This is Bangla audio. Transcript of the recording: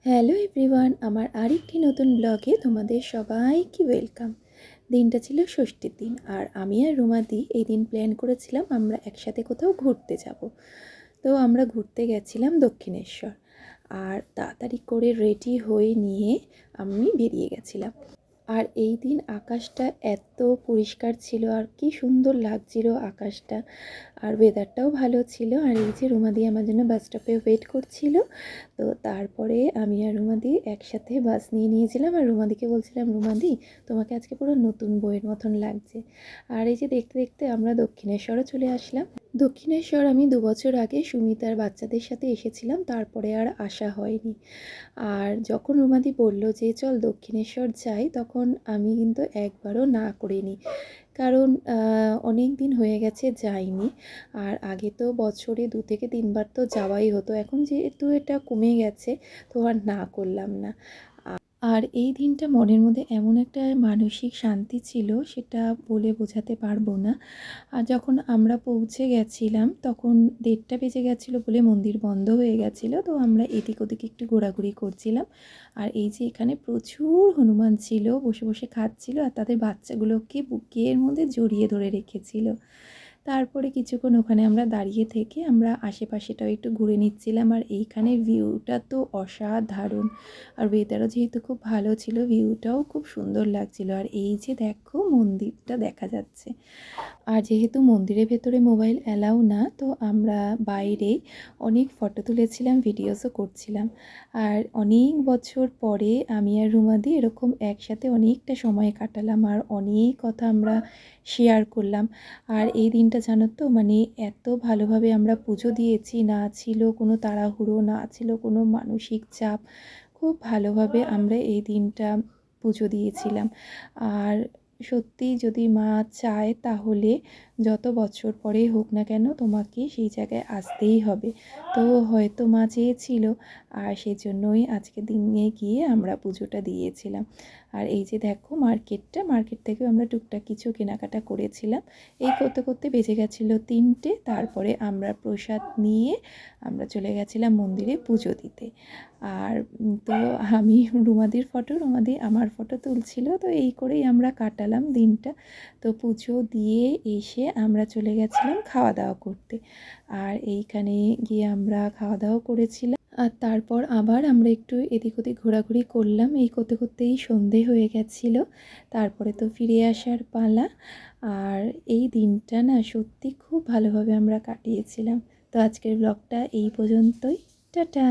হ্যালো এভরিওয়ান, আমার আরেকটি নতুন ব্লগে তোমাদের সবাইকে ওয়েলকাম। দিনটা ছিল ষষ্ঠীর দিন, আর আমি আর রুমাদি এই দিন প্ল্যান করেছিলাম আমরা একসাথে কোথাও ঘুরতে যাব। তো আমরা ঘুরতে গেছিলাম দক্ষিণেশ্বর, আর তাড়াতাড়ি করে রেডি হয়ে নিয়ে আমি বেরিয়ে গেছিলাম। আর এই দিন আকাশটা এত পরিষ্কার ছিল, আর কি সুন্দর লাগছিল আকাশটা, আর ওয়েদারটাও ভালো ছিল। আর এই যে রুমাদি আমার জন্য বাস স্টপে ওয়েট করছিল। তো তারপরে আমি আর রুমাদি একসাথে বাস নিয়ে নিয়েছিলাম, আর রুমাদিকে বলছিলাম, রুমাদি তোমাকে আজকে পুরো নতুন বইয়ের মতন লাগছে। আর এই যে দেখতে দেখতে আমরা দক্ষিণেশ্বরও চলে আসলাম। দক্ষিণেশ্বর আমি 2 বছর আগে সুমিতার বাচ্চাদের সাথে এসেছিলাম, তারপরে আর আসা হয়নি। আর যখন রুমাদি বলল যে চল দক্ষিণেশ্বর যাই, তখন আমি কিন্তু একবারও না করিনি, কারণ অনেক দিন হয়ে গেছে যাইনি। আর আগে তো বছরে 2 থেকে 3 বার তো যাওয়াই হতো, এখন যেহেতু এটা কমে গেছে তো আর না করলাম না। আর এই দিনটা মনের মধ্যে এমন একটা মানসিক শান্তি ছিল, সেটা বলে বোঝাতে পারবো না। আর যখন আমরা পৌঁছে গেছিলাম তখন 1:30টা বেজে গেছিলো বলে মন্দির বন্ধ হয়ে গেছিলো। তো আমরা এদিক ওদিক একটু ঘোরাঘুরি করছিলাম। আর এই যে এখানে প্রচুর হনুমান ছিল, বসে বসে খাচ্ছিল, আর তাদের বাচ্চাগুলোকে বুকের মধ্যে জড়িয়ে ধরে রেখেছিল। তারপরে কিছুক্ষণ ওখানে আমরা দাঁড়িয়ে থেকে আমরা আশেপাশেটাও একটু ঘুরে নিচ্ছিলাম। আর এইখানে ভিউটা তো অসাধারণ, আর ওয়েদারও যেহেতু খুব ভালো ছিল, ভিউটাও খুব সুন্দর লাগছিল। আর এই যে দেখো মন্দিরটা দেখা যাচ্ছে। আর যেহেতু মন্দিরের ভেতরে মোবাইল অ্যালাউ না, তো আমরা বাইরে অনেক ফটো তুলেছিলাম, ভিডিওসও করছিলাম। আর অনেক বছর পরে আমি আর রুমাদি এরকম একসাথে অনেকটা সময় কাটালাম, আর অনেক কথা আমরা শেয়ার করলাম। আর এই দিনটা জানো তো, মানে এত ভালোভাবে আমরা পুজো দিয়েছি, না ছিল কোনো তাড়াহুড়ো, না ছিল কোনো মানসিক চাপ, খুব ভালোভাবে আমরা এই দিনটা পুজো দিয়েছিলাম। আর সত্যি যদি মা চায় তাহলে যত বছর পরেই হোক না কেন তোমাকে সেই জায়গায় আসতেই হবে। তো হয়তো মা চেয়েছিল, আর সেজন্যই আজকে দিনে গিয়ে আমরা পুজোটা দিয়েছিলাম। আর এই যে দেখো মার্কেট থেকেও আমরা টুকটাক কিছু কেনাকাটা করেছিলাম। এই করতে করতে বেজে গেছিলো 3টে। তারপরে আমরা প্রসাদ নিয়ে আমরা চলে গেছিলাম মন্দিরে পুজো দিতে। আর তো আমি রুমাদি আমার ফটো তুলছিল, তো এই করেই আমরা কাটালাম দিনটা। তো পুজো দিয়ে এসে আমরা চলে গেছিলাম খাওয়া দাওয়া করতে। আর এইখানে গিয়ে আমরা খাওয়া দাওয়া করেছিলাম। আর তারপর আবার আমরা একটু এদিক ওদিক ঘোরাঘুরি করলাম, এই করতে করতেই সন্ধে হয়ে গেছিলো। তারপরে তো ফিরে আসার পালা। আর এই দিনটা না সত্যি খুব ভালোভাবে আমরা কাটিয়েছিলাম। তো আজকের ব্লগটা এই পর্যন্তই। টাটা।